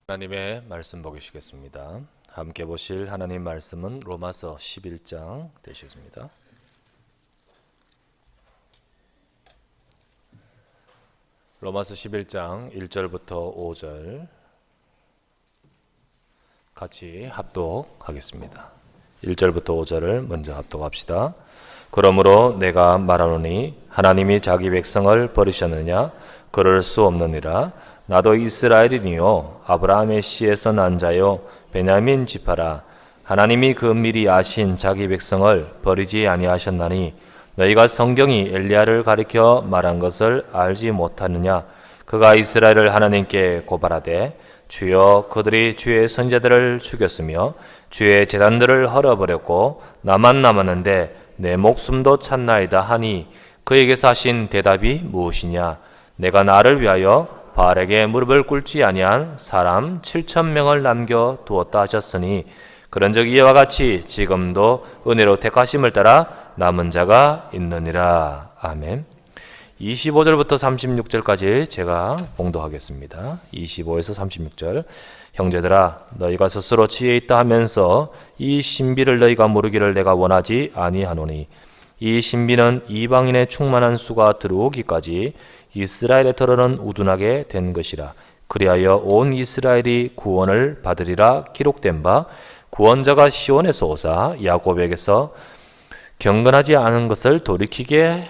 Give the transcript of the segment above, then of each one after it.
하나님의 말씀 보시겠습니다. 함께 보실 하나님 말씀은 로마서 11장 되시겠습니다. 로마서 11장 1절부터 5절 같이 합독하겠습니다. 1절부터 5절을 먼저 합독합시다. 그러므로 내가 말하노니 하나님이 자기 백성을 버리셨느냐? 그럴 수 없느니라. 나도 이스라엘이니요 아브라함의 씨에서 난 자요 베냐민 지파라. 하나님이 그 미리 아신 자기 백성을 버리지 아니하셨나니 너희가 성경이 엘리야를 가리켜 말한 것을 알지 못하느냐? 그가 이스라엘을 하나님께 고발하되 주여 그들이 주의 선지자들을 죽였으며 주의 제단들을 헐어버렸고 나만 남았는데 내 목숨도 찾나이다 하니 그에게서 하신 대답이 무엇이냐? 내가 나를 위하여 바알에게 무릎을 꿇지 아니한 사람 7,000명을 남겨 두었다 하셨으니 그런즉 이와 같이 지금도 은혜로 택하심을 따라 남은 자가 있느니라. 아멘. 25절부터 36절까지 제가 봉독하겠습니다. 25에서 36절. 형제들아 너희가 스스로 지혜 있다 하면서 이 신비를 너희가 모르기를 내가 원하지 아니하노니 이 신비는 이방인의 충만한 수가 들어오기까지 이스라엘의 털어는 우둔하게 된 것이라. 그리하여 온 이스라엘이 구원을 받으리라 기록된 바 구원자가 시온에서 오사 야곱에게서 경건하지 않은 것을 돌이키게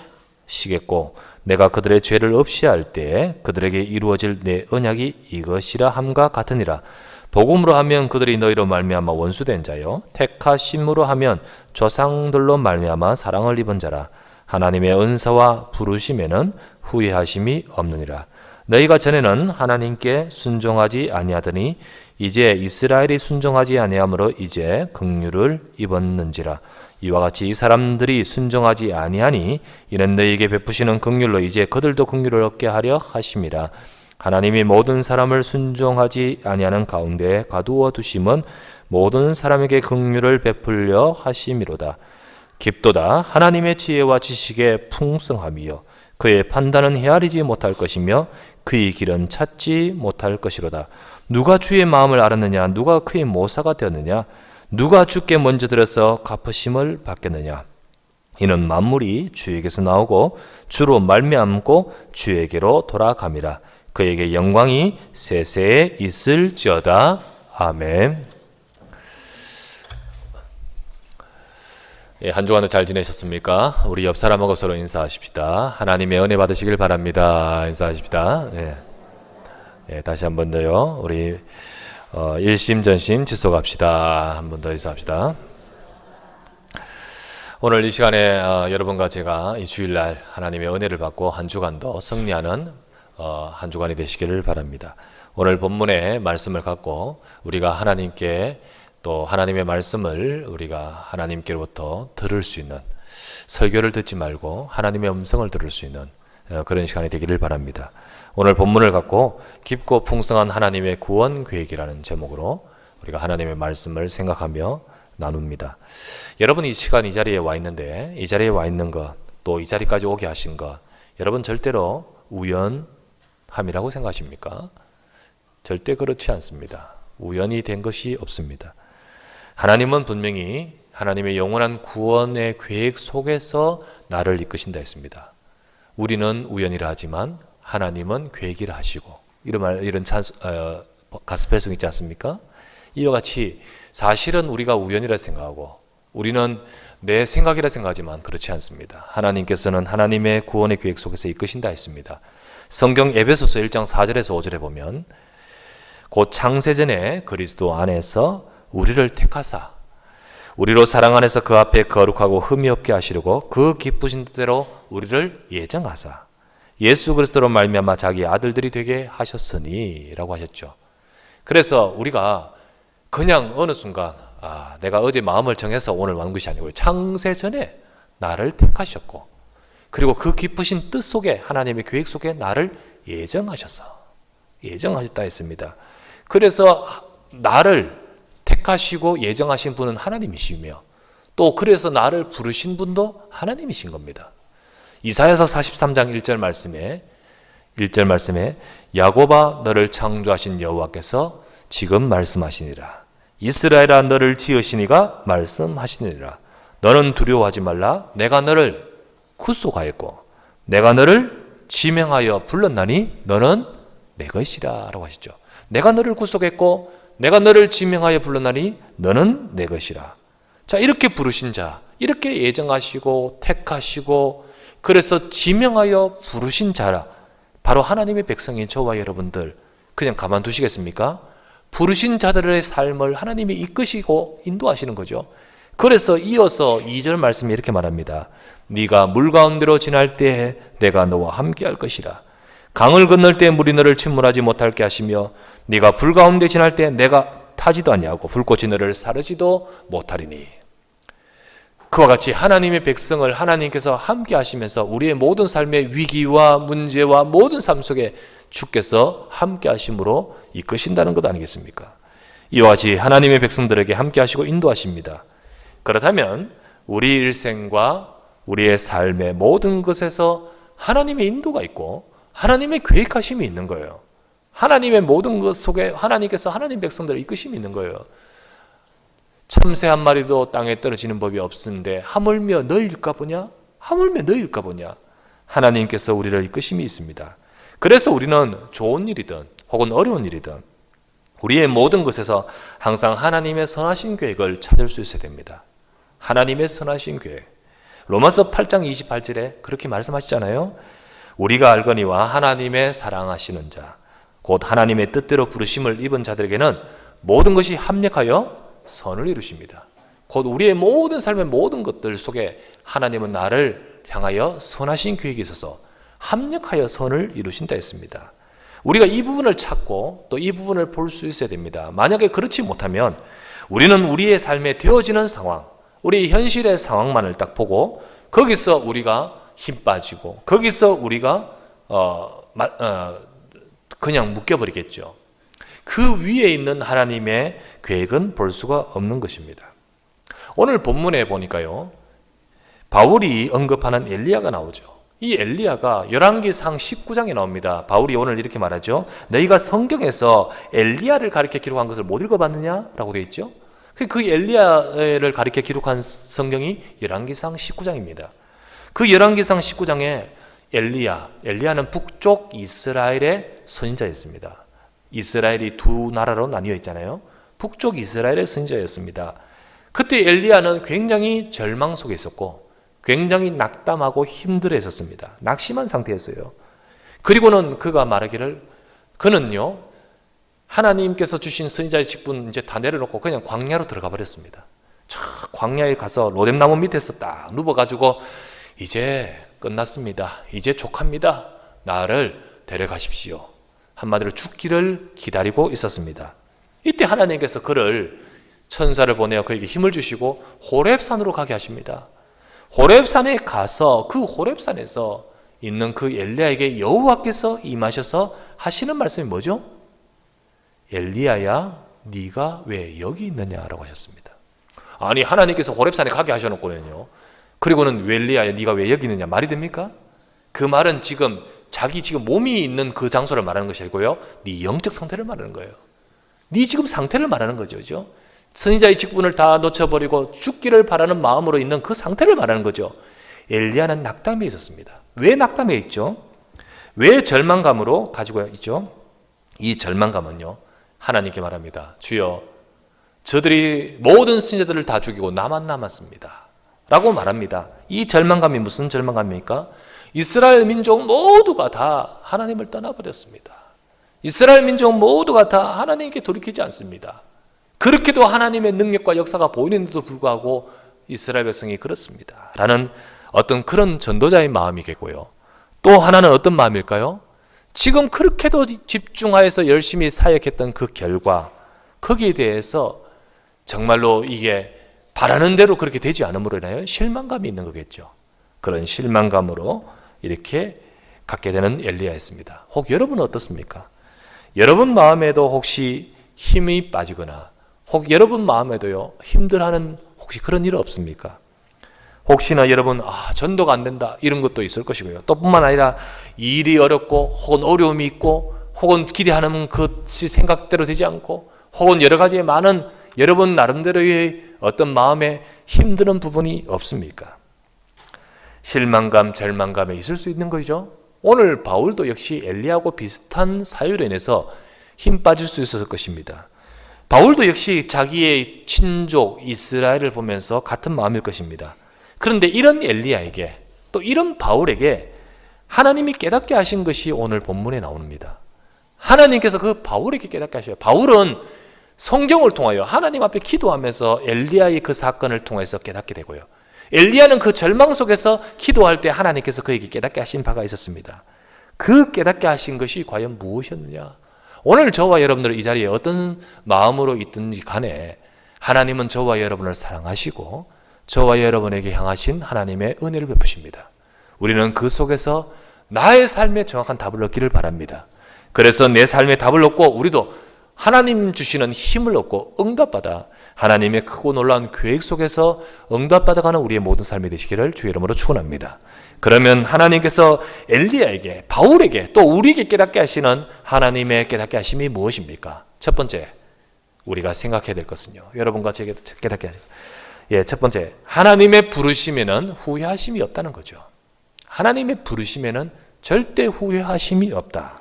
시겠고 내가 그들의 죄를 없이 할 때에 그들에게 이루어질 내 언약이 이것이라 함과 같으니라. 복음으로 하면 그들이 너희로 말미암아 원수된 자요 택하심으로 하면 조상들로 말미암아 사랑을 입은 자라. 하나님의 은사와 부르심에는 후회하심이 없느니라. 너희가 전에는 하나님께 순종하지 아니하더니 이제 이스라엘이 순종하지 아니함으로 이제 긍휼을 입었는지라. 이와 같이 이 사람들이 순종하지 아니하니 이는 너희에게 베푸시는 긍휼로 이제 그들도 긍휼을 얻게 하려 하심이라. 하나님이 모든 사람을 순종하지 아니하는 가운데 가두어 두심은 모든 사람에게 긍휼을 베풀려 하심이로다. 깊도다 하나님의 지혜와 지식의 풍성함이요 그의 판단은 헤아리지 못할 것이며 그의 길은 찾지 못할 것이로다. 누가 주의 마음을 알았느냐? 누가 그의 모사가 되었느냐? 누가 주께 먼저 들어서 갚으심을 받겠느냐? 이는 만물이 주에게서 나오고 주로 말미암고 주에게로 돌아감이라. 그에게 영광이 세세에 있을지어다. 아멘. 한 주간도 잘 지내셨습니까? 우리 옆 사람하고 서로 인사하십시다. 하나님의 은혜 받으시길 바랍니다. 인사하십시다. 다시 한 번 더요. 우리 일심전심 지속합시다. 한 번 더 인사합시다. 오늘 이 시간에 여러분과 제가 이 주일날 하나님의 은혜를 받고 한 주간도 승리하는 한 주간이 되시기를 바랍니다. 오늘 본문의 말씀을 갖고 우리가 하나님께 또 하나님의 말씀을 우리가 하나님께로부터 들을 수 있는 설교를 듣지 말고 하나님의 음성을 들을 수 있는 그런 시간이 되기를 바랍니다. 오늘 본문을 갖고 깊고 풍성한 하나님의 구원 계획이라는 제목으로 우리가 하나님의 말씀을 생각하며 나눕니다. 여러분 이 시간 이 자리에 와 있는데 이 자리에 와 있는 것 또 이 자리까지 오게 하신 것 여러분 절대로 우연함이라고 생각하십니까? 절대 그렇지 않습니다. 우연이 된 것이 없습니다. 하나님은 분명히 하나님의 영원한 구원의 계획 속에서 나를 이끄신다 했습니다. 우리는 우연이라 하지만 하나님은 계획이라 하시고 이런 가스펠송 있지 않습니까? 이와 같이 사실은 우리가 우연이라 생각하고 우리는 내 생각이라 생각하지만 그렇지 않습니다. 하나님께서는 하나님의 구원의 계획 속에서 이끄신다 했습니다. 성경 에베소서 1장 4절에서 5절에 보면 곧 창세전에 그리스도 안에서 우리를 택하사 우리로 사랑 안에서 그 앞에 거룩하고 흠이 없게 하시려고 그 기쁘신 뜻대로 우리를 예정하사 예수 그리스도로 말미암아 자기 아들들이 되게 하셨으니 라고 하셨죠. 그래서 우리가 그냥 어느 순간 내가 어제 마음을 정해서 오늘 왔는 것이 아니고 창세전에 나를 택하셨고 그리고 그 기쁘신 뜻 속에 하나님의 계획 속에 나를 예정하셨다 했습니다. 그래서 나를 택하시고 예정하신 분은 하나님이시며 또 그래서 나를 부르신 분도 하나님이신 겁니다. 이사야서 43장 1절 말씀에 야곱아 너를 창조하신 여호와께서 지금 말씀하시니라. 이스라엘아 너를 지으시니가 말씀하시니라. 너는 두려워하지 말라. 내가 너를 구속하였고 내가 너를 지명하여 불렀나니 너는 내 것이라 라고 하시죠. 내가 너를 구속했고 내가 너를 지명하여 불렀나니 너는 내 것이라. 자, 이렇게 부르신 자, 이렇게 예정하시고 택하시고 그래서 지명하여 부르신 자라 바로 하나님의 백성인 저와 여러분들 그냥 가만두시겠습니까? 부르신 자들의 삶을 하나님이 이끄시고 인도하시는 거죠. 그래서 이어서 2절 말씀이 이렇게 말합니다. 네가 물 가운데로 지날 때에 내가 너와 함께 할 것이라. 강을 건널 때 물이 너를 침몰하지 못할게 하시며 네가 불 가운데 지날 때 내가 타지도 아니하고 불꽃이 너를 사르지도 못하리니. 그와 같이 하나님의 백성을 하나님께서 함께 하시면서 우리의 모든 삶의 위기와 문제와 모든 삶 속에 주께서 함께 하심으로 이끄신다는 것 아니겠습니까? 이와 같이 하나님의 백성들에게 함께 하시고 인도하십니다. 그렇다면 우리 일생과 우리의 삶의 모든 것에서 하나님의 인도가 있고 하나님의 계획하심이 있는 거예요. 하나님의 모든 것 속에 하나님께서 하나님 백성들의 이끄심이 있는 거예요. 참새 한 마리도 땅에 떨어지는 법이 없는데 하물며 너희일까 보냐? 하물며 너희일까 보냐? 하나님께서 우리를 이끄심이 있습니다. 그래서 우리는 좋은 일이든 혹은 어려운 일이든 우리의 모든 것에서 항상 하나님의 선하신 계획을 찾을 수 있어야 됩니다. 하나님의 선하신 계획. 로마서 8장 28절에 그렇게 말씀하시잖아요. 우리가 알거니와 하나님의 사랑하시는 자, 곧 하나님의 뜻대로 부르심을 입은 자들에게는 모든 것이 합력하여 선을 이루십니다. 곧 우리의 모든 삶의 모든 것들 속에 하나님은 나를 향하여 선하신 계획이 있어서 합력하여 선을 이루신다 했습니다. 우리가 이 부분을 찾고 또 이 부분을 볼 수 있어야 됩니다. 만약에 그렇지 못하면 우리는 우리의 삶에 되어지는 상황, 우리 현실의 상황만을 딱 보고 거기서 우리가 힘 빠지고 거기서 우리가 그냥 묶여버리겠죠. 그 위에 있는 하나님의 계획은 볼 수가 없는 것입니다. 오늘 본문에 보니까요, 바울이 언급하는 엘리야가 나오죠. 이 엘리야가 열왕기상 19장에 나옵니다. 바울이 오늘 이렇게 말하죠. 너희가 성경에서 엘리야를 가리켜 기록한 것을 못 읽어봤느냐라고 되어 있죠. 그 엘리야를 가리켜 기록한 성경이 열왕기상 19장입니다. 그 열왕기상 19장에 엘리야는 북쪽 이스라엘의 선지자였습니다. 이스라엘이 두 나라로 나뉘어 있잖아요. 북쪽 이스라엘의 선지자였습니다. 그때 엘리야는 굉장히 절망 속에 있었고 굉장히 낙담하고 힘들어 했었습니다. 낙심한 상태였어요. 그리고는 그가 말하기를 그는요, 하나님께서 주신 선지자의 직분 이제 다 내려놓고 그냥 광야로 들어가 버렸습니다. 저 광야에 가서 로뎀나무 밑에서 딱 누워가지고 이제 끝났습니다. 이제 족합니다. 나를 데려가십시오. 한마디로 죽기를 기다리고 있었습니다. 이때 하나님께서 그를 천사를 보내어 그에게 힘을 주시고 호렙산으로 가게 하십니다. 호렙산에 가서 그 호렙산에서 있는 그 엘리야에게 여호와께서 임하셔서 하시는 말씀이 뭐죠? 엘리야야 네가 왜 여기 있느냐라고 하셨습니다. 아니 하나님께서 호렙산에 가게 하셔놓고는요, 그리고는 엘리야야 네가 왜 여기 있느냐 말이 됩니까? 그 말은 지금 자기 지금 몸이 있는 그 장소를 말하는 것이 아니고요, 네 영적 상태를 말하는 거예요. 네 지금 상태를 말하는 거죠. 그죠? 선지자의 직분을 다 놓쳐버리고 죽기를 바라는 마음으로 있는 그 상태를 말하는 거죠. 엘리야는 낙담해 있었습니다. 왜 낙담해 있죠? 왜 절망감으로 가지고 있죠? 이 절망감은요, 하나님께 말합니다. 주여, 저들이 모든 선지자들을 다 죽이고 나만 남았습니다 라고 말합니다. 이 절망감이 무슨 절망감입니까? 이스라엘 민족 모두가 다 하나님을 떠나버렸습니다. 이스라엘 민족 모두가 다 하나님께 돌이키지 않습니다. 그렇게도 하나님의 능력과 역사가 보이는데도 불구하고 이스라엘 백성이 그렇습니다 라는 어떤 그런 전도자의 마음이겠고요. 또 하나는 어떤 마음일까요? 지금 그렇게도 집중하여서 열심히 사역했던 그 결과, 거기에 대해서 정말로 이게 바라는 대로 그렇게 되지 않음으로 인하여 실망감이 있는 거겠죠. 그런 실망감으로 이렇게 갖게 되는 엘리야였습니다. 혹 여러분은 어떻습니까? 여러분 마음에도 혹시 힘이 빠지거나 혹 여러분 마음에도요, 힘들어하는 혹시 그런 일 없습니까? 혹시나 여러분 전도가 안 된다 이런 것도 있을 것이고요. 또 뿐만 아니라 일이 어렵고 혹은 어려움이 있고 혹은 기대하는 것이 생각대로 되지 않고 혹은 여러 가지의 많은 여러분 나름대로의 어떤 마음에 힘드는 부분이 없습니까? 실망감, 절망감에 있을 수 있는 거죠. 오늘 바울도 역시 엘리야하고 비슷한 사유로 인해서 힘 빠질 수 있었을 것입니다. 바울도 역시 자기의 친족 이스라엘을 보면서 같은 마음일 것입니다. 그런데 이런 엘리야에게 또 이런 바울에게 하나님이 깨닫게 하신 것이 오늘 본문에 나옵니다. 하나님께서 그 바울에게 깨닫게 하셔요. 바울은 성경을 통하여 하나님 앞에 기도하면서 엘리야의 그 사건을 통해서 깨닫게 되고요. 엘리야는 그 절망 속에서 기도할 때 하나님께서 그에게 깨닫게 하신 바가 있었습니다. 그 깨닫게 하신 것이 과연 무엇이었느냐? 오늘 저와 여러분들 이 자리에 어떤 마음으로 있든지 간에 하나님은 저와 여러분을 사랑하시고 저와 여러분에게 향하신 하나님의 은혜를 베푸십니다. 우리는 그 속에서 나의 삶에 정확한 답을 얻기를 바랍니다. 그래서 내 삶에 답을 얻고 우리도 하나님 주시는 힘을 얻고 응답받아 하나님의 크고 놀라운 계획 속에서 응답받아가는 우리의 모든 삶이 되시기를 주의 이름으로 축원합니다. 그러면 하나님께서 엘리야에게, 바울에게 또 우리에게 깨닫게 하시는 하나님의 깨닫게 하심이 무엇입니까? 첫 번째, 우리가 생각해야 될 것은요. 여러분과 제게 깨닫게 하시는 첫 번째, 하나님의 부르심에는 후회하심이 없다는 거죠. 하나님의 부르심에는 절대 후회하심이 없다.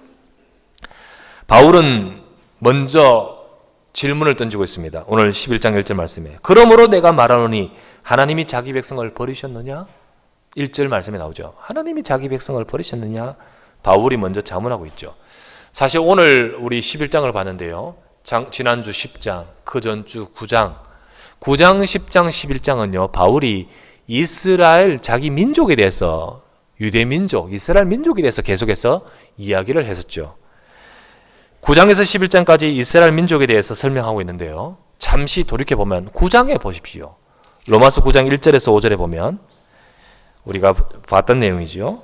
바울은 먼저 질문을 던지고 있습니다. 오늘 11장 1절 말씀에 그러므로 내가 말하노니 하나님이 자기 백성을 버리셨느냐? 1절 말씀에 나오죠. 하나님이 자기 백성을 버리셨느냐? 바울이 먼저 자문하고 있죠. 사실 오늘 우리 11장을 봤는데요. 지난주 10장, 그 전주 9장, 10장, 11장은요. 바울이 이스라엘 자기 민족에 대해서 유대 민족, 이스라엘 민족에 대해서 계속해서 이야기를 했었죠. 9장에서 11장까지 이스라엘 민족에 대해서 설명하고 있는데요. 잠시 돌이켜보면 9장에 보십시오. 로마서 9장 1절에서 5절에 보면 우리가 봤던 내용이죠.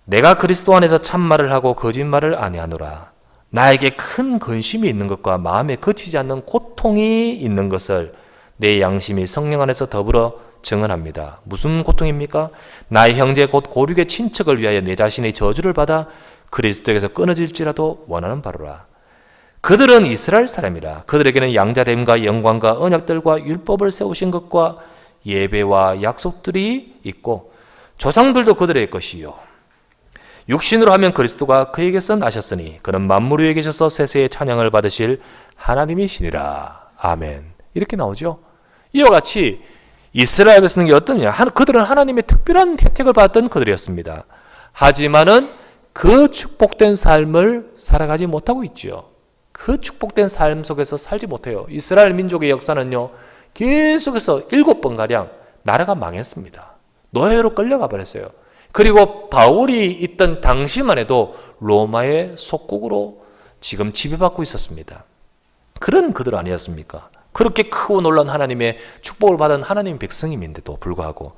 내가 그리스도 안에서 참말을 하고 거짓말을 아니하노라. 나에게 큰 근심이 있는 것과 마음에 그치지 않는 고통이 있는 것을 내 양심이 성령 안에서 더불어 증언합니다. 무슨 고통입니까? 나의 형제 곧 고륙의 친척을 위하여 내 자신의 저주를 받아 그리스도에게서 끊어질지라도 원하는 바로라. 그들은 이스라엘 사람이라. 그들에게는 양자됨과 영광과 언약들과 율법을 세우신 것과 예배와 약속들이 있고 조상들도 그들의 것이요. 육신으로 하면 그리스도가 그에게서 나셨으니 그는 만물 위에 계셔서 세세의 찬양을 받으실 하나님이시니라. 아멘. 이렇게 나오죠. 이와 같이 이스라엘 백성이 어떠냐? 그들은 하나님의 특별한 혜택을 받았던 그들이었습니다. 하지만은 그 축복된 삶을 살아가지 못하고 있죠. 그 축복된 삶 속에서 살지 못해요. 이스라엘 민족의 역사는요, 계속해서 7번가량 나라가 망했습니다. 노예로 끌려가 버렸어요. 그리고 바울이 있던 당시만 해도 로마의 속국으로 지금 지배받고 있었습니다. 그런 그들 아니었습니까? 그렇게 크고 놀란 하나님의 축복을 받은 하나님 백성임인데도 불구하고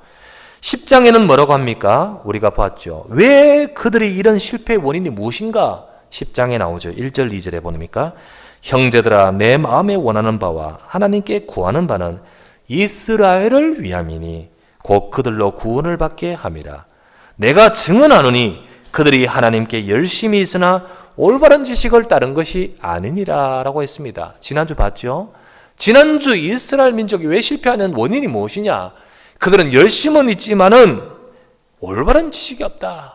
10장에는 뭐라고 합니까? 우리가 봤죠. 왜 그들이 이런 실패의 원인이 무엇인가? 10장에 나오죠. 1절 2절에 보니까 형제들아 내 마음에 원하는 바와 하나님께 구하는 바는 이스라엘을 위함이니 곧 그들로 구원을 받게 함이라. 내가 증언하노니 그들이 하나님께 열심히 있으나 올바른 지식을 따른 것이 아니니라 라고 했습니다. 지난주 봤죠? 지난주 이스라엘 민족이 왜 실패하는 원인이 무엇이냐? 그들은 열심은 있지만은 올바른 지식이 없다.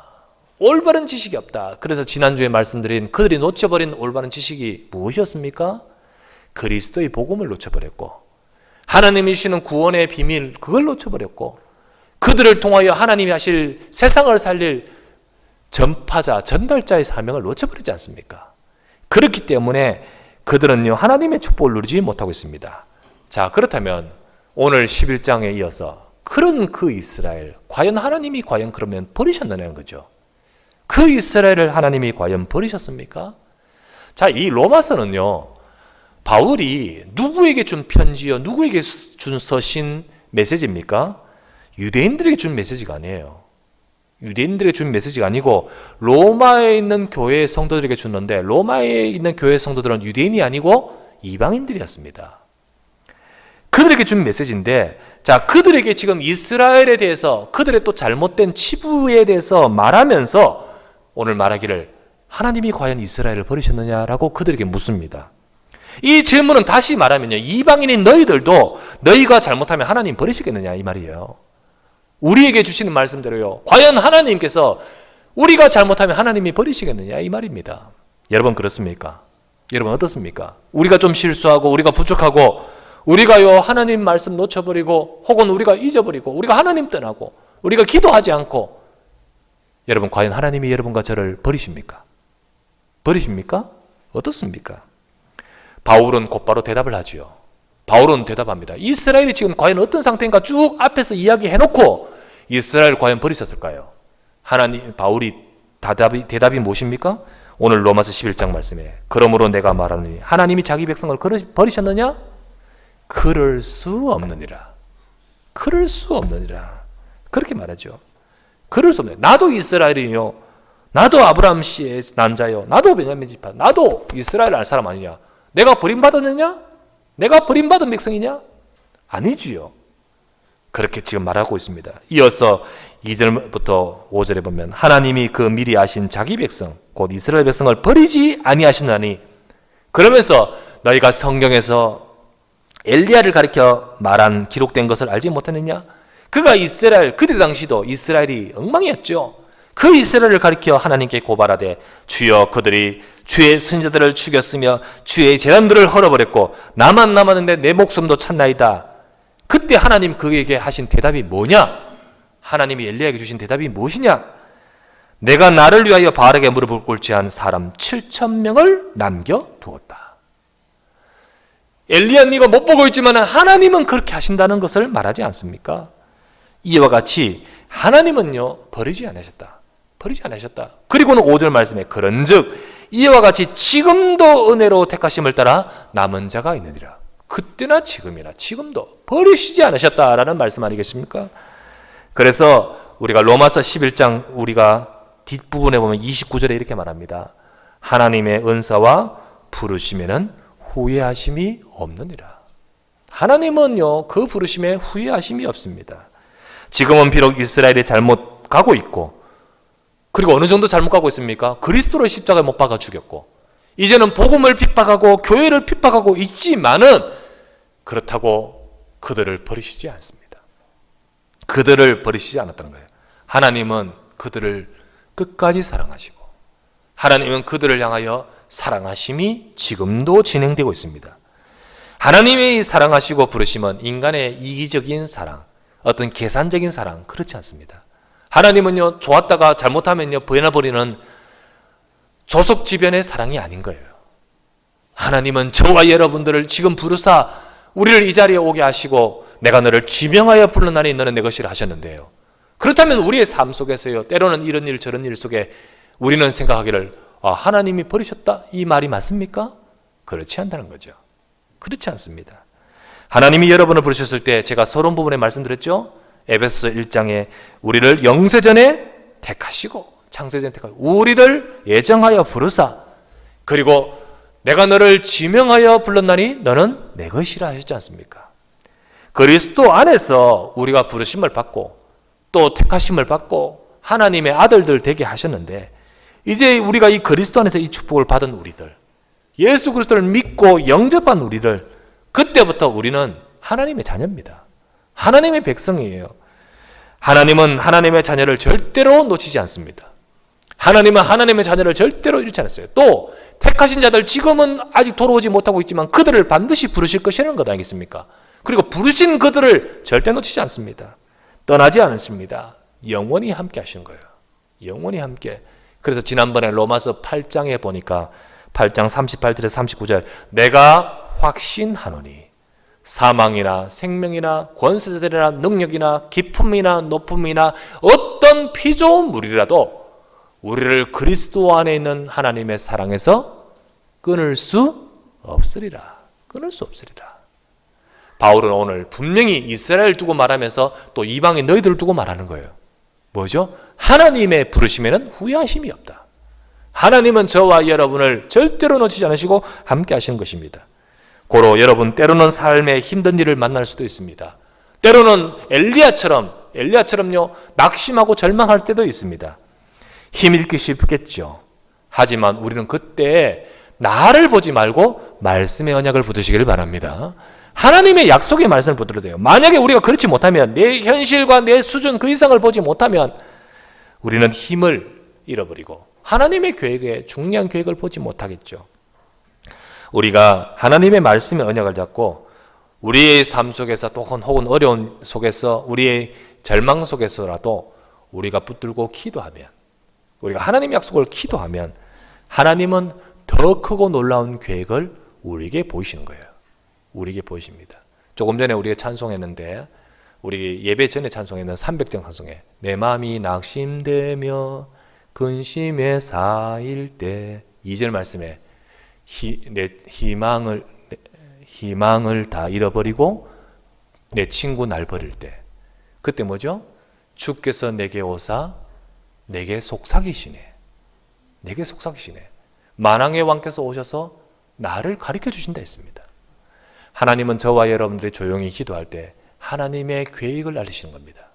올바른 지식이 없다. 그래서 지난주에 말씀드린 그들이 놓쳐버린 올바른 지식이 무엇이었습니까? 그리스도의 복음을 놓쳐버렸고 하나님이 주시는 구원의 비밀 그걸 놓쳐버렸고 그들을 통하여 하나님이 하실 세상을 살릴 전파자, 전달자의 사명을 놓쳐버리지 않습니까? 그렇기 때문에 그들은요 하나님의 축복을 누리지 못하고 있습니다. 자, 그렇다면 오늘 11장에 이어서 그런 그 이스라엘 과연 하나님이 과연 그러면 버리셨느냐는 거죠. 그 이스라엘을 하나님이 과연 버리셨습니까? 자, 이 로마서는요 바울이 누구에게 준 편지요 누구에게 준 서신 메시지입니까? 유대인들에게 준 메시지가 아니에요. 유대인들에게 준 메시지가 아니고 로마에 있는 교회의 성도들에게 줬는데 로마에 있는 교회의 성도들은 유대인이 아니고 이방인들이었습니다. 그들에게 준 메시지인데 자, 그들에게 지금 이스라엘에 대해서 그들의 또 잘못된 치부에 대해서 말하면서 오늘 말하기를 하나님이 과연 이스라엘을 버리셨느냐라고 그들에게 묻습니다. 이 질문은 다시 말하면요, 이방인인 너희들도 너희가 잘못하면 하나님 버리시겠느냐 이 말이에요. 우리에게 주시는 말씀대로요, 과연 하나님께서 우리가 잘못하면 하나님이 버리시겠느냐 이 말입니다. 여러분 그렇습니까? 여러분 어떻습니까? 우리가 좀 실수하고 우리가 부족하고 우리가요 하나님 말씀 놓쳐버리고 혹은 우리가 잊어버리고 우리가 하나님 떠나고 우리가 기도하지 않고, 여러분 과연 하나님이 여러분과 저를 버리십니까? 버리십니까? 어떻습니까? 바울은 곧바로 대답을 하지요. 바울은 대답합니다. 이스라엘이 지금 과연 어떤 상태인가 쭉 앞에서 이야기해놓고 이스라엘 과연 버리셨을까요? 바울이 대답이 무엇입니까? 오늘 로마서 11장 말씀에 그러므로 내가 말하노니 하나님이 자기 백성을 버리셨느냐? 그럴 수 없느니라. 그럴 수 없느니라. 그렇게 말하죠. 그럴 수 없느니라. 나도 이스라엘이요, 나도 아브라함 씨의 난자요, 나도 베냐민 지파, 나도 이스라엘 알 사람 아니냐? 내가 버림받았느냐? 내가 버림받은 백성이냐? 아니지요. 그렇게 지금 말하고 있습니다. 이어서 2절부터 5절에 보면 하나님이 그 미리 아신 자기 백성 곧 이스라엘 백성을 버리지 아니하시나니, 그러면서 너희가 성경에서 엘리야를 가리켜 말한 기록된 것을 알지 못했느냐? 그가 이스라엘, 그때 당시도 이스라엘이 엉망이었죠. 그 이스라엘을 가리켜 하나님께 고발하되 주여 그들이 주의 선지자들을 죽였으며 주의 제단들을 헐어버렸고 나만 남았는데 내 목숨도 찾나이다. 그때 하나님 그에게 하신 대답이 뭐냐? 하나님이 엘리야에게 주신 대답이 무엇이냐? 내가 나를 위하여 바알에게 무릎을 꿇지 않은 사람 7,000명을 남겨두었다. 엘리야는 이거 못 보고 있지만 하나님은 그렇게 하신다는 것을 말하지 않습니까? 이와 같이 하나님은요 버리지 않으셨다. 버리지 않으셨다. 그리고는 5절 말씀에 그런즉 이와 같이 지금도 은혜로 택하심을 따라 남은 자가 있느니라. 그때나 지금이나 지금도 버리시지 않으셨다라는 말씀 아니겠습니까? 그래서 우리가 로마서 11장 우리가 뒷부분에 보면 29절에 이렇게 말합니다. 하나님의 은사와 부르심에는 후회하심이 없느니라. 하나님은요 그 부르심에 후회하심이 없습니다. 지금은 비록 이스라엘이 잘못 가고 있고, 그리고 어느 정도 잘못 가고 있습니까? 그리스도를 십자가에 못 박아 죽였고 이제는 복음을 핍박하고 교회를 핍박하고 있지만은 그렇다고 그들을 버리시지 않습니다. 그들을 버리시지 않았다는 거예요. 하나님은 그들을 끝까지 사랑하시고 하나님은 그들을 향하여 사랑하심이 지금도 진행되고 있습니다. 하나님이 사랑하시고 부르심은 인간의 이기적인 사랑, 어떤 계산적인 사랑, 그렇지 않습니다. 하나님은요 좋았다가 잘못하면요 버려버리는 조석지변의 사랑이 아닌 거예요. 하나님은 저와 여러분들을 지금 부르사 우리를 이 자리에 오게 하시고 내가 너를 지명하여 불러나니 너는 내 것이라 하셨는데요, 그렇다면 우리의 삶 속에서요 때로는 이런 일 저런 일 속에 우리는 생각하기를 하나님이 버리셨다 이 말이 맞습니까? 그렇지 않다는 거죠. 그렇지 않습니다. 하나님이 여러분을 부르셨을 때 제가 서론 부분에 말씀드렸죠. 에베소서 1장에 우리를 영세전에 택하시고 창세전에 택하시고 우리를 예정하여 부르사 그리고 내가 너를 지명하여 불렀나니 너는 내 것이라 하셨지 않습니까? 그리스도 안에서 우리가 부르심을 받고 또 택하심을 받고 하나님의 아들들 되게 하셨는데, 이제 우리가 이 그리스도 안에서 이 축복을 받은 우리들, 예수 그리스도를 믿고 영접한 우리를, 그때부터 우리는 하나님의 자녀입니다. 하나님의 백성이에요. 하나님은 하나님의 자녀를 절대로 놓치지 않습니다. 하나님은 하나님의 자녀를 절대로 잃지 않았어요. 또 택하신 자들 지금은 아직 돌아오지 못하고 있지만 그들을 반드시 부르실 것이라는 것 아니겠습니까? 그리고 부르신 그들을 절대 놓치지 않습니다. 떠나지 않습니다. 영원히 함께 하신 거예요. 영원히 함께. 그래서 지난번에 로마서 8장에 보니까 8장 38절에 39절 내가 확신하노니 사망이나 생명이나 권세자들이나 능력이나 기품이나 높음이나 어떤 피조물이라도 우리를 그리스도 안에 있는 하나님의 사랑에서 끊을 수 없으리라. 끊을 수 없으리라. 바울은 오늘 분명히 이스라엘 두고 말하면서 또 이방인 너희들을 두고 말하는 거예요. 뭐죠? 하나님의 부르심에는 후회하심이 없다. 하나님은 저와 여러분을 절대로 놓치지 않으시고 함께 하시는 것입니다. 고로 여러분 때로는 삶의 힘든 일을 만날 수도 있습니다. 때로는 엘리야처럼요 낙심하고 절망할 때도 있습니다. 힘 잃기 쉽겠죠. 하지만 우리는 그때 나를 보지 말고 말씀의 언약을 붙드시기를 바랍니다. 하나님의 약속의 말씀을 붙들어야 돼요. 만약에 우리가 그렇지 못하면, 내 현실과 내 수준 그 이상을 보지 못하면 우리는 힘을 잃어버리고 하나님의 계획에 중요한 계획을 보지 못하겠죠. 우리가 하나님의 말씀의 언약을 잡고 우리의 삶 속에서 또 혹은 어려운 속에서 우리의 절망 속에서라도 우리가 붙들고 기도하면, 우리가 하나님의 약속을 기도하면 하나님은 더 크고 놀라운 계획을 우리에게 보이시는 거예요. 우리에게 보이십니다. 조금 전에 우리가 찬송했는데, 우리 예배 전에 찬송했는 300장 찬송에 내 마음이 낙심되며 근심에 쌓일 때 2절 말씀에 내 희망을 다 잃어버리고 내 친구 날 버릴 때, 그때 뭐죠? 주께서 내게 오사 내게 속삭이시네. 내게 속삭이시네. 만왕의 왕께서 오셔서 나를 가르쳐 주신다 했습니다. 하나님은 저와 여러분들이 조용히 기도할 때 하나님의 계획을 알리시는 겁니다.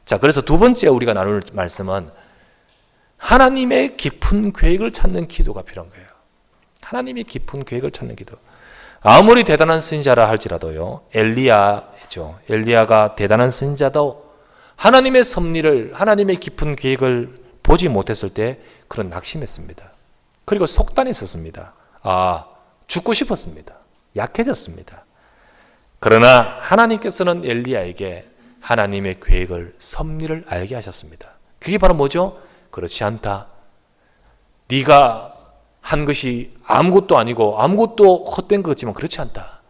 자, 그래서 두 번째 우리가 나눌 말씀은 하나님의 깊은 계획을 찾는 기도가 필요한 거예요. 하나님의 깊은 계획을 찾는 기도. 아무리 대단한 선지자라 할지라도요, 엘리야죠. 엘리야가 대단한 선지자도 하나님의 섭리를, 하나님의 깊은 계획을 보지 못했을 때 그런 낙심했습니다. 그리고 속단했었습니다. 죽고 싶었습니다. 약해졌습니다. 그러나 하나님께서는 엘리야에게 하나님의 계획을, 섭리를 알게 하셨습니다. 그게 바로 뭐죠? 그렇지 않다. 네가 한 것이 아무것도 아니고 아무것도 헛된 것 같지만 그렇지 않다.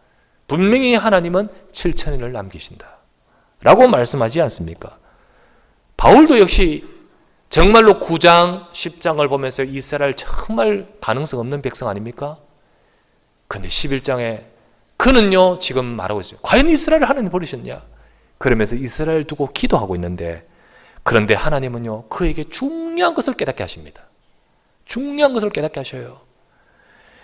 분명히 하나님은 7,000년을 남기신다 라고 말씀하지 않습니까? 바울도 역시 정말로 9장, 10장을 보면서 이스라엘 정말 가능성 없는 백성 아닙니까? 그런데 11장에 그는요 지금 말하고 있어요. 과연 이스라엘을 하나님 버리셨냐? 그러면서 이스라엘 두고 기도하고 있는데, 그런데 하나님은요 그에게 중요한 것을 깨닫게 하십니다. 중요한 것을 깨닫게 하셔요.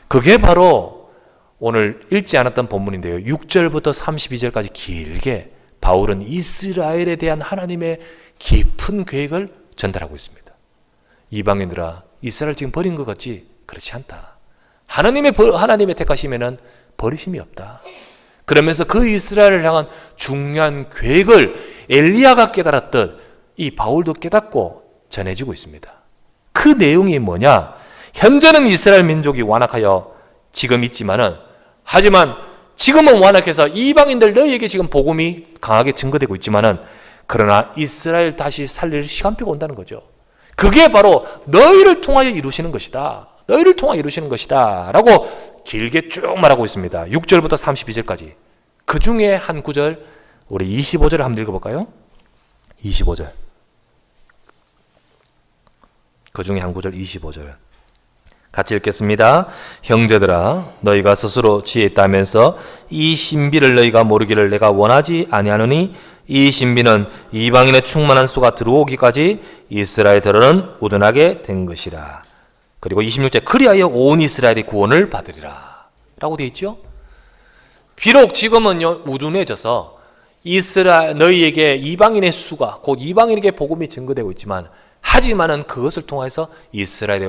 그게 바로 오늘 읽지 않았던 본문인데요, 6절부터 32절까지 길게 바울은 이스라엘에 대한 하나님의 깊은 계획을 전달하고 있습니다. 이방인들아, 이스라엘 지금 버린 것 같지? 그렇지 않다. 하나님의 택하시면은 버리심이 없다. 그러면서 그 이스라엘을 향한 중요한 계획을 엘리야가 깨달았듯 이 바울도 깨닫고 전해지고 있습니다. 그 내용이 뭐냐? 현재는 이스라엘 민족이 완악하여 지금 있지만은, 하지만 지금은 완악해서 이방인들 너희에게 지금 복음이 강하게 증거되고 있지만은, 그러나 이스라엘 다시 살릴 시간표가 온다는 거죠. 그게 바로 너희를 통하여 이루시는 것이다. 너희를 통하여 이루시는 것이다 라고 길게 쭉 말하고 있습니다. 6절부터 32절까지. 그 중에 한 구절, 우리 25절을 한번 읽어볼까요? 25절. 그 중에 한 구절 25절. 같이 읽겠습니다. 형제들아, 너희가 스스로 지혜 있다면서 이 신비를 너희가 모르기를 내가 원하지 아니하노니, 이 신비는 이방인의 충만한 수가 들어오기까지 이스라엘들은 우둔하게 된 것이라. 그리고 26절, 그리하여 온 이스라엘이 구원을 받으리라 라고 되어 있죠. 비록 지금은요 우둔해져서 이스라엘 너희에게 이방인의 수가, 곧 이방인에게 복음이 증거되고 있지만, 하지만은 그것을 통해서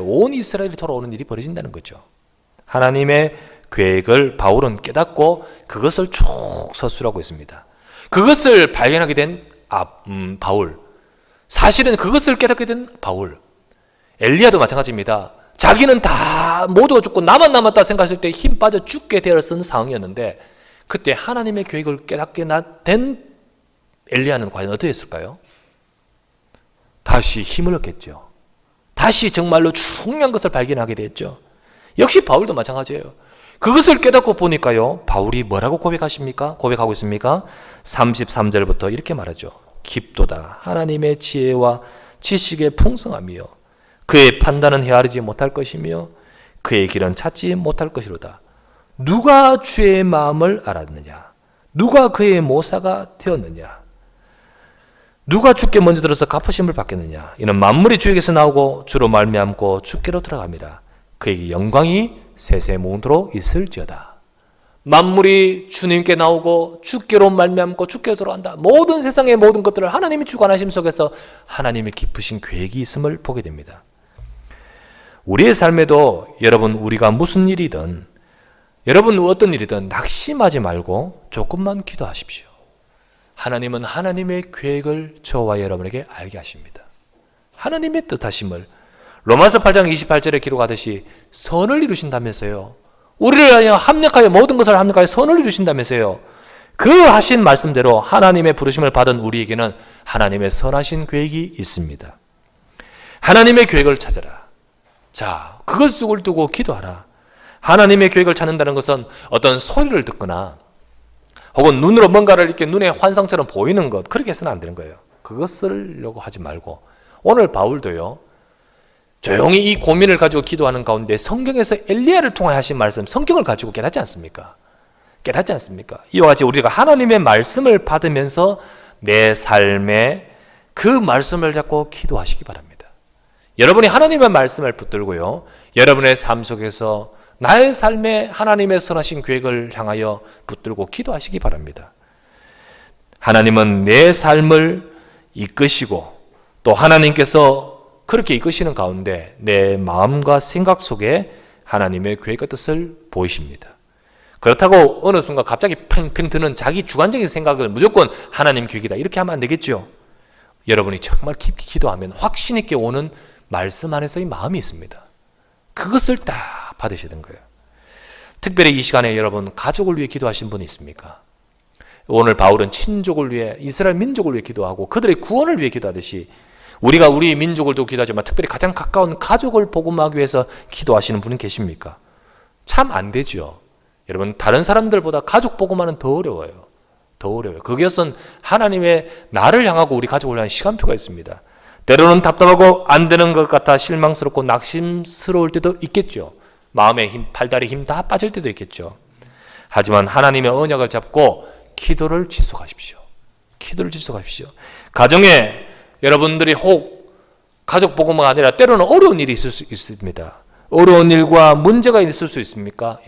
온 이스라엘이 돌아오는 일이 벌어진다는 거죠. 하나님의 계획을 바울은 깨닫고 그것을 쭉 서술하고 있습니다. 그것을 발견하게 된 바울, 사실은 그것을 깨닫게 된 바울, 엘리야도 마찬가지입니다. 자기는 다 모두가 죽고 나만 남았다 생각했을 때 힘 빠져 죽게 되었던 상황이었는데, 그때 하나님의 계획을 깨닫게 된 엘리야는 과연 어떻게 했을까요? 다시 힘을 얻겠죠. 다시 정말로 중요한 것을 발견하게 됐죠. 역시 바울도 마찬가지예요. 그것을 깨닫고 보니까요, 바울이 뭐라고 고백하고 있습니까? 33절부터 이렇게 말하죠. 깊도다 하나님의 지혜와 지식의 풍성함이요, 그의 판단은 헤아리지 못할 것이며 그의 길은 찾지 못할 것이로다. 누가 주의 마음을 알았느냐? 누가 그의 모사가 되었느냐? 누가 주께 먼저 들어서 갚으심을 받겠느냐? 이는 만물이 주에게서 나오고 주로 말미암고 주께로 들어갑니다. 그에게 영광이 세세무도록 있을지어다. 만물이 주님께 나오고 주께로 말미암고 주께로 들어간다. 모든 세상의 모든 것들을 하나님이 주관하심 속에서 하나님의 깊으신 계획이 있음을 보게 됩니다. 우리의 삶에도 여러분 우리가 무슨 일이든 여러분 어떤 일이든 낙심하지 말고 조금만 기도하십시오. 하나님은 하나님의 계획을 저와 여러분에게 알게 하십니다. 하나님의 뜻하심을 로마서 8장 28절에 기록하듯이 선을 이루신다면서요. 우리를 합력하여 모든 것을 합력하여 선을 이루신다면서요. 그 하신 말씀대로 하나님의 부르심을 받은 우리에게는 하나님의 선하신 계획이 있습니다. 하나님의 계획을 찾아라. 자, 그것을 두고 기도하라. 하나님의 계획을 찾는다는 것은 어떤 소리를 듣거나 혹은 눈으로 뭔가를 이렇게 눈에 환상처럼 보이는 것, 그렇게 해서는 안 되는 거예요. 그것을려고 하지 말고, 오늘 바울도요, 조용히 이 고민을 가지고 기도하는 가운데 성경에서 엘리야를 통해 하신 말씀, 성경을 가지고 깨닫지 않습니까? 깨닫지 않습니까? 이와 같이 우리가 하나님의 말씀을 받으면서 내 삶에 그 말씀을 잡고 기도하시기 바랍니다. 여러분이 하나님의 말씀을 붙들고요, 여러분의 삶 속에서 나의 삶에 하나님의 선하신 계획을 향하여 붙들고 기도하시기 바랍니다. 하나님은 내 삶을 이끄시고 또 하나님께서 그렇게 이끄시는 가운데 내 마음과 생각 속에 하나님의 계획과 뜻을 보이십니다. 그렇다고 어느 순간 갑자기 팽팽 드는 자기 주관적인 생각을 무조건 하나님 계획이다 이렇게 하면 안 되겠죠. 여러분이 정말 깊이 기도하면 확신 있게 오는 말씀 안에서의 마음이 있습니다. 그것을 딱 받으시는 거예요. 특별히 이 시간에 여러분 가족을 위해 기도하신 분이 있습니까? 오늘 바울은 친족을 위해, 이스라엘 민족을 위해 기도하고 그들의 구원을 위해 기도하듯이 우리가 우리 민족을 도 기도하지만 특별히 가장 가까운 가족을 복음하기 위해서 기도하시는 분은 계십니까? 참 안 되죠. 여러분 다른 사람들보다 가족 복음하는 더 어려워요. 더 어려워요. 그것은 하나님의 나를 향하고 우리 가족을 향한 시간표가 있습니다. 때로는 답답하고 안 되는 것 같아 실망스럽고 낙심스러울 때도 있겠죠. 마음의 힘, 팔다리 힘 다 빠질 때도 있겠죠. 하지만 하나님의 언약을 잡고 기도를 지속하십시오. 기도를 지속하십시오. 가정에 여러분들이 혹 가족 복음만 아니라 때로는 어려운 일이 있을 수 있습니다. 어려운 일과 문제가 있을 수 있습니까?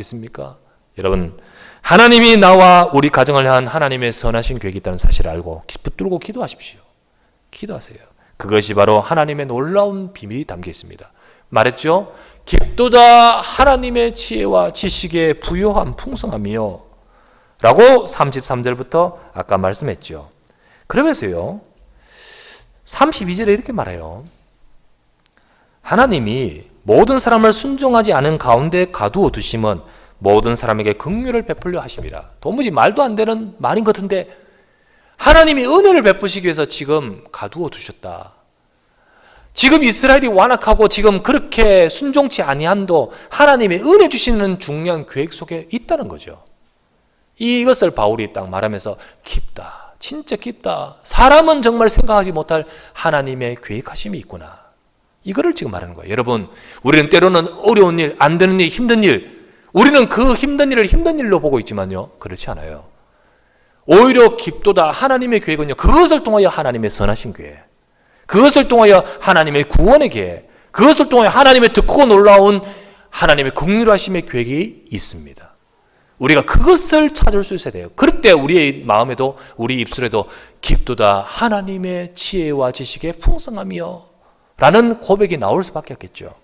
여러분, 하나님이 나와 우리 가정을 향한 하나님의 선하신 계획이 있다는 사실을 알고 붙들고 기도하십시오. 기도하세요. 그것이 바로 하나님의 놀라운 비밀이 담겨 있습니다. 말했죠? 깊도다 하나님의 지혜와 지식의 부요한 풍성함이요 라고 33절부터 아까 말씀했죠. 그러면서요 32절에 이렇게 말해요. 하나님이 모든 사람을 순종하지 않은 가운데 가두어 두심은 모든 사람에게 긍휼을 베풀려 하심이라. 도무지 말도 안 되는 말인 것 같은데 하나님이 은혜를 베푸시기 위해서 지금 가두어 두셨다. 지금 이스라엘이 완악하고 지금 그렇게 순종치 아니함도 하나님의 은혜 주시는 중요한 계획 속에 있다는 거죠. 이것을 바울이 딱 말하면서 깊다. 진짜 깊다. 사람은 정말 생각하지 못할 하나님의 계획하심이 있구나. 이거를 지금 말하는 거예요. 여러분, 우리는 때로는 어려운 일, 안 되는 일, 힘든 일, 우리는 그 힘든 일을 힘든 일로 보고 있지만요. 그렇지 않아요. 오히려 깊도다 하나님의 계획은요. 그것을 통하여 하나님의 선하신 계획, 그것을 통하여 하나님의 구원의 계획, 그것을 통하여 하나님의 크고 놀라운 하나님의 긍휼하심의 계획이 있습니다. 우리가 그것을 찾을 수 있어야 돼요. 그럴 때 우리의 마음에도 우리 입술에도 깊도다 하나님의 지혜와 지식의 풍성함이요 라는 고백이 나올 수밖에 없겠죠.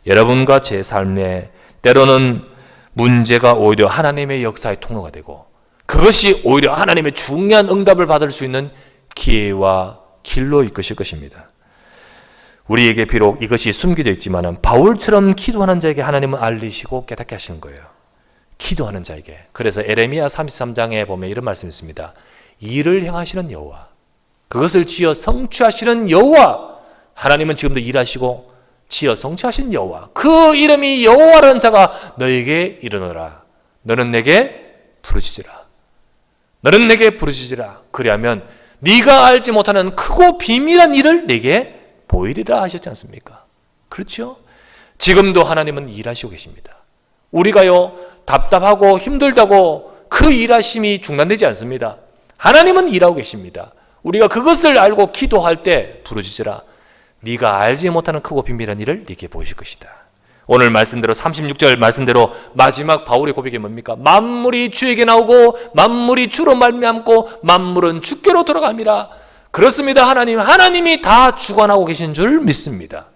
여러분과 제 삶에 때로는 문제가 오히려 하나님의 역사의 통로가 되고 그것이 오히려 하나님의 중요한 응답을 받을 수 있는 기회와 길로 이끄실 것입니다. 우리에게 비록 이것이 숨겨져 있지만 바울처럼 기도하는 자에게 하나님은 알리시고 깨닫게 하시는 거예요. 기도하는 자에게. 그래서 에레미야 33장에 보면 이런 말씀이 있습니다. 일을 행하시는 여호와, 그것을 지어 성취하시는 여호와, 하나님은 지금도 일하시고 지어 성취하신 여호와, 그 이름이 여호와라는 자가 너에게 이르노라. 너는 내게 부르짖으라. 너는 내게 부르짖으라. 그리하면 네가 알지 못하는 크고 비밀한 일을 내게 보이리라 하셨지 않습니까? 그렇죠? 지금도 하나님은 일하시고 계십니다. 우리가요 답답하고 힘들다고 그 일하심이 중단되지 않습니다. 하나님은 일하고 계십니다. 우리가 그것을 알고 기도할 때 부르짖으라. 네가 알지 못하는 크고 비밀한 일을 네게 보이실 것이다. 오늘 말씀대로 36절 말씀대로 마지막 바울의 고백이 뭡니까? 만물이 주에게 나오고 만물이 주로 말미암고 만물은 주께로 돌아갑니다. 그렇습니다. 하나님이 다 주관하고 계신 줄 믿습니다.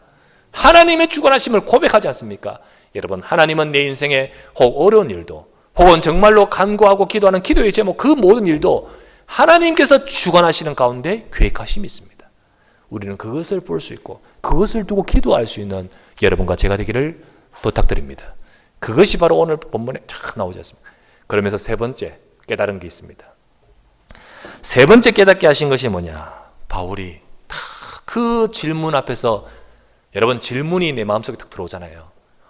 하나님의 주관하심을 고백하지 않습니까? 여러분, 하나님은 내 인생에 혹 어려운 일도, 혹은 정말로 간구하고 기도하는 기도의 제목, 그 모든 일도 하나님께서 주관하시는 가운데 계획하심이 있습니다. 우리는 그것을 볼 수 있고 그것을 두고 기도할 수 있는 여러분과 제가 되기를 부탁드립니다. 그것이 바로 오늘 본문에 쫙 나오지 않습니까? 그러면서 세 번째 깨달은 게 있습니다. 세 번째 깨닫게 하신 것이 뭐냐? 바울이 다 그 질문 앞에서, 여러분, 질문이 내 마음속에 딱 들어오잖아요.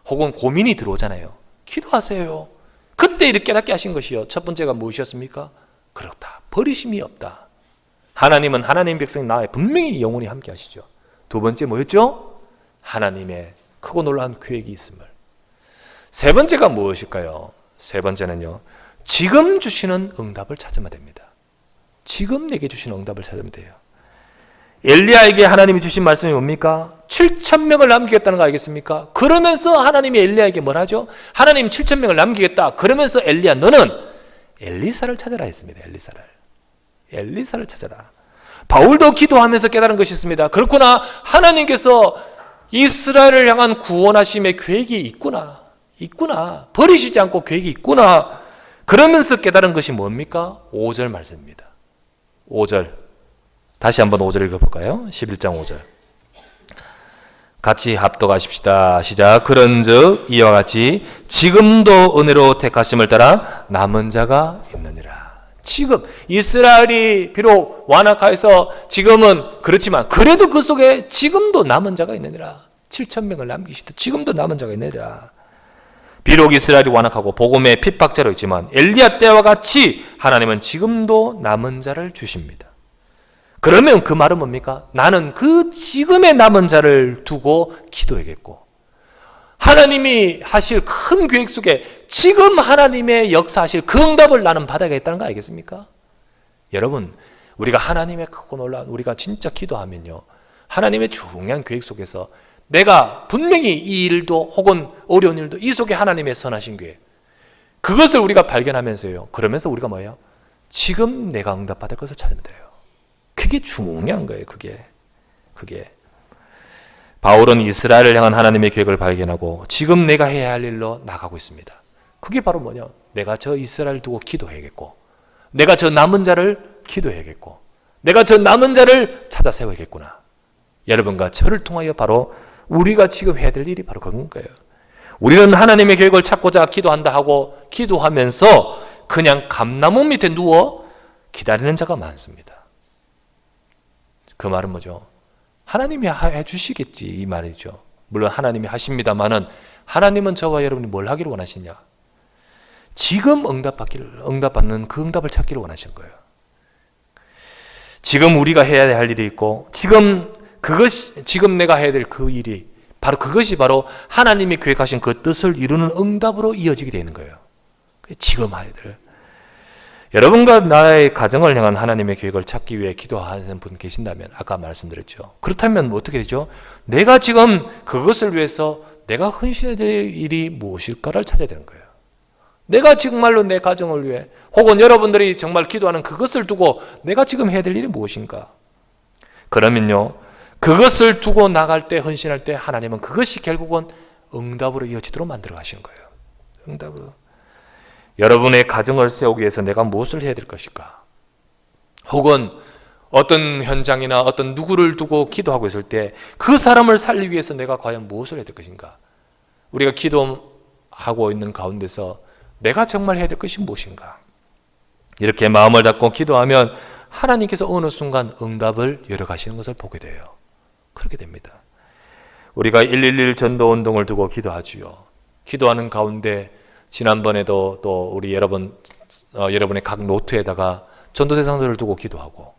혹은 고민이 들어오잖아요. 기도하세요. 그때 이렇게 깨닫게 하신 것이요, 첫 번째가 무엇이었습니까? 그렇다, 버리심이 없다. 하나님은 하나님 백성 나에 분명히 영원히 함께 하시죠. 두 번째 뭐였죠? 하나님의 크고 놀라운 계획이 있음을. 세 번째가 무엇일까요? 세 번째는요, 지금 주시는 응답을 찾으면 됩니다. 지금 내게 주시는 응답을 찾으면 돼요. 엘리야에게 하나님이 주신 말씀이 뭡니까? 7,000명을 남기겠다는 거 알겠습니까? 그러면서 하나님이 엘리야에게 뭘 하죠? 하나님 7,000명을 남기겠다. 그러면서 엘리야, 너는 엘리사를 찾아라 했습니다. 엘리사를 찾아라. 바울도 기도하면서 깨달은 것이 있습니다. 그렇구나, 하나님께서 이스라엘을 향한 구원하심의 계획이 있구나. 버리시지 않고 계획이 있구나. 그러면서 깨달은 것이 뭡니까? 5절 말씀입니다. 5절. 다시 한번 5절 읽어볼까요? 11장 5절. 같이 합독하십시다. 시작. 그런즉 이와 같이 지금도 은혜로 택하심을 따라 남은 자가 있느니라. 지금 이스라엘이 비록 완악하여서 지금은 그렇지만 그래도 그 속에 지금도 남은 자가 있느니라. 7,000명을 남기시되 지금도 남은 자가 있느니라. 비록 이스라엘이 완악하고 복음의 핍박자로 있지만 엘리야 때와 같이 하나님은 지금도 남은 자를 주십니다. 그러면 그 말은 뭡니까? 나는 그 지금의 남은 자를 두고 기도해야겠고, 하나님이 하실 큰 계획 속에 지금 하나님의 역사하실 그 응답을 나는 받아야겠다는 거 알겠습니까? 여러분, 우리가 하나님의 크고 놀라운, 우리가 진짜 기도하면요, 하나님의 중요한 계획 속에서 내가 분명히 이 일도 혹은 어려운 일도 이 속에 하나님의 선하신 계획, 그것을 우리가 발견하면서요, 그러면서 우리가 뭐예요? 지금 내가 응답받을 것을 찾으면 돼요. 그게 중요한 거예요. 그게 바울은 이스라엘을 향한 하나님의 계획을 발견하고 지금 내가 해야 할 일로 나가고 있습니다. 그게 바로 뭐냐? 내가 저 이스라엘 두고 기도해야겠고, 내가 저 남은 자를 기도해야겠고, 내가 저 남은 자를 찾아 세워야겠구나. 여러분과 저를 통하여 바로 우리가 지금 해야 될 일이 바로 그런 거예요. 우리는 하나님의 계획을 찾고자 기도한다 하고 기도하면서 그냥 감나무 밑에 누워 기다리는 자가 많습니다. 그 말은 뭐죠? 하나님이 해주시겠지, 이 말이죠. 물론 하나님이 하십니다만은, 하나님은 저와 여러분이 뭘 하기를 원하시냐? 지금 응답받는 그 응답을 찾기를 원하신 거예요. 지금 우리가 해야 할 일이 있고, 지금 내가 해야 될 그 일이 그것이 바로 하나님이 계획하신 그 뜻을 이루는 응답으로 이어지게 되는 거예요. 지금 해야 될. 여러분과 나의 가정을 향한 하나님의 계획을 찾기 위해 기도하는 분 계신다면, 아까 말씀드렸죠. 그렇다면 어떻게 되죠? 내가 지금 그것을 위해서 내가 헌신해야 될 일이 무엇일까를 찾아야 되는 거예요. 내가 정말로 내 가정을 위해, 혹은 여러분들이 정말 기도하는 그것을 두고 내가 지금 해야 될 일이 무엇인가? 그러면요, 그것을 두고 나갈 때, 헌신할 때 하나님은 그것이 결국은 응답으로 이어지도록 만들어 가시는 거예요. 응답으로. 여러분의 가정을 세우기 위해서 내가 무엇을 해야 될 것일까? 혹은 어떤 현장이나 어떤 누구를 두고 기도하고 있을 때 그 사람을 살리기 위해서 내가 과연 무엇을 해야 될 것인가? 우리가 기도하고 있는 가운데서 내가 정말 해야 될 것이 무엇인가? 이렇게 마음을 닫고 기도하면 하나님께서 어느 순간 응답을 열어가시는 것을 보게 돼요. 그렇게 됩니다. 우리가 111 전도운동을 두고 기도하지요. 기도하는 가운데 지난번에도 또 우리 여러분의 각 노트에다가 전도 대상들을 두고 기도하고,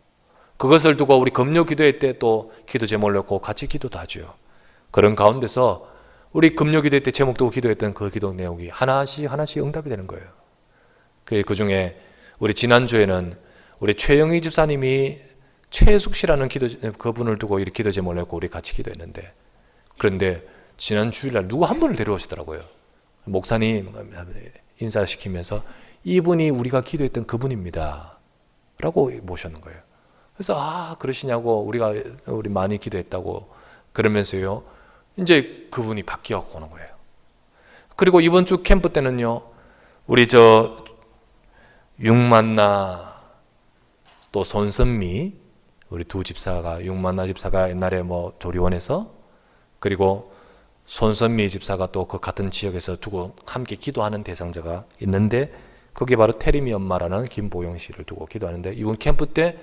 그것을 두고 우리 금요 기도회 때 또 기도 제목을 넣고 같이 기도도 하죠. 그런 가운데서 우리 금요 기도회 때 제목 두고 기도했던 그 기도 내용이 하나씩 응답이 되는 거예요. 그 중에 우리 지난주에는 우리 최영희 집사님이 최숙 씨라는 그분을 두고 이렇게 기도 제목을 넣고 우리 같이 기도했는데, 그런데 지난 주일날 누구 한 분을 데려오시더라고요. 목사님 인사시키면서 이분이 우리가 기도했던 그분입니다 라고 모셨는 거예요. 그래서 그러시냐고, 우리 많이 기도했다고 그러면서요, 이제 그분이 바뀌어 오는 거예요. 그리고 이번 주 캠프 때는요, 우리 저 육만나 또 손선미 우리 두 집사가, 육만나 집사가 옛날에 뭐 조리원에서, 그리고 손선미 집사가 또 그 같은 지역에서 두고 함께 기도하는 대상자가 있는데, 그게 바로 태림이 엄마라는 김보영 씨를 두고 기도하는데, 이번 캠프 때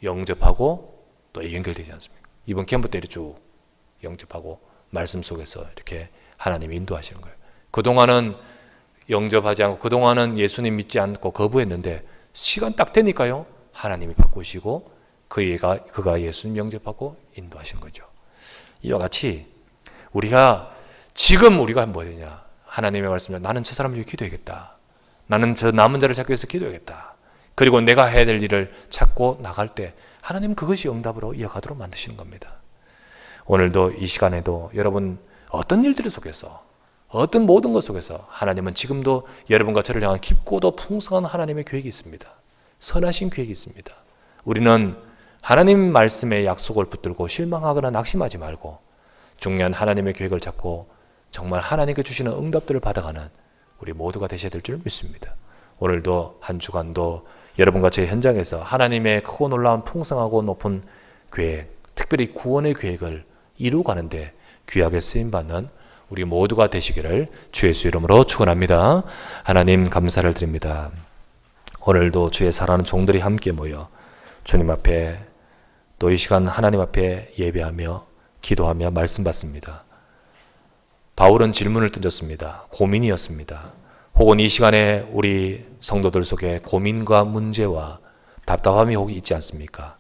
영접하고 또 연결되지 않습니까? 이번 캠프 때 쭉 영접하고 말씀 속에서 이렇게 하나님이 인도하시는 거예요. 그동안은 영접하지 않고, 그동안은 예수님 믿지 않고 거부했는데, 시간 딱 되니까요, 하나님이 바꾸시고 그가 예수님 영접하고 인도하신 거죠. 이와 같이 지금 우리가 뭐냐, 하나님의 말씀을, 나는 저 사람을 위해 기도해야겠다, 나는 저 남은 자를 찾기 위해서 기도해야겠다, 그리고 내가 해야 될 일을 찾고 나갈 때 하나님은 그것이 응답으로 이어가도록 만드시는 겁니다. 오늘도 이 시간에도 여러분 어떤 일들 속에서, 어떤 모든 것 속에서 하나님은 지금도 여러분과 저를 향한 깊고도 풍성한 하나님의 계획이 있습니다. 선하신 계획이 있습니다. 우리는 하나님 말씀의 약속을 붙들고 실망하거나 낙심하지 말고 중요한 하나님의 계획을 잡고 정말 하나님께 주시는 응답들을 받아가는 우리 모두가 되셔야 될 줄 믿습니다. 오늘도 한 주간도 여러분과 저희 현장에서 하나님의 크고 놀라운 풍성하고 높은 계획, 특별히 구원의 계획을 이루어가는데 귀하게 쓰임받는 우리 모두가 되시기를 주 예수 이름으로 축원합니다. 하나님 감사를 드립니다. 오늘도 주의 사랑하는 종들이 함께 모여 주님 앞에, 또 이 시간 하나님 앞에 예배하며 기도하며 말씀 받습니다. 바울은 질문을 던졌습니다. 고민이었습니다. 혹은 이 시간에 우리 성도들 속에 고민과 문제와 답답함이 혹 있지 않습니까?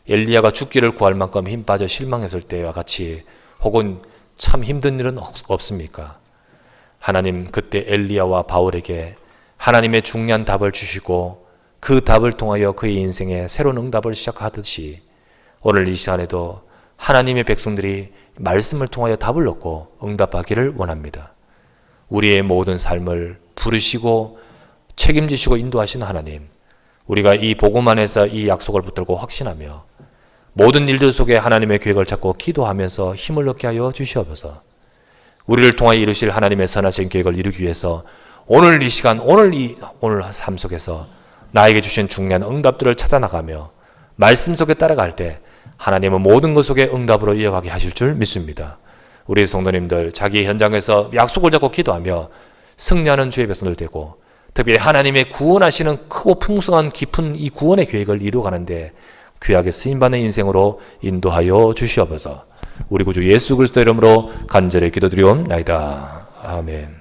엘리야가 죽기를 구할 만큼 힘 빠져 실망했을 때와 같이 혹은 참 힘든 일은 없습니까? 하나님 그때 엘리야와 바울에게 하나님의 중요한 답을 주시고 그 답을 통하여 그의 인생에 새로운 응답을 시작하듯이 오늘 이 시간에도 하나님의 백성들이 말씀을 통하여 답을 얻고 응답하기를 원합니다. 우리의 모든 삶을 부르시고 책임지시고 인도하시는 하나님, 우리가 이 복음 안에서 이 약속을 붙들고 확신하며 모든 일들 속에 하나님의 계획을 찾고 기도하면서 힘을 얻게 하여 주시옵소서. 우리를 통하여 이루실 하나님의 선하신 계획을 이루기 위해서 오늘 이 시간, 오늘 삶 속에서 나에게 주신 중요한 응답들을 찾아나가며 말씀 속에 따라갈 때 하나님은 모든 것 속에 응답으로 이어가게 하실 줄 믿습니다. 우리 성도님들 자기 현장에서 약속을 잡고 기도하며 승리하는 주의 백성들 되고, 특별히 하나님의 구원하시는 크고 풍성한 깊은 이 구원의 계획을 이루어가는데 귀하게 쓰임받는 인생으로 인도하여 주시옵소서. 우리 구주 예수 그리스도 이름으로 간절히 기도드리옵나이다. 아멘.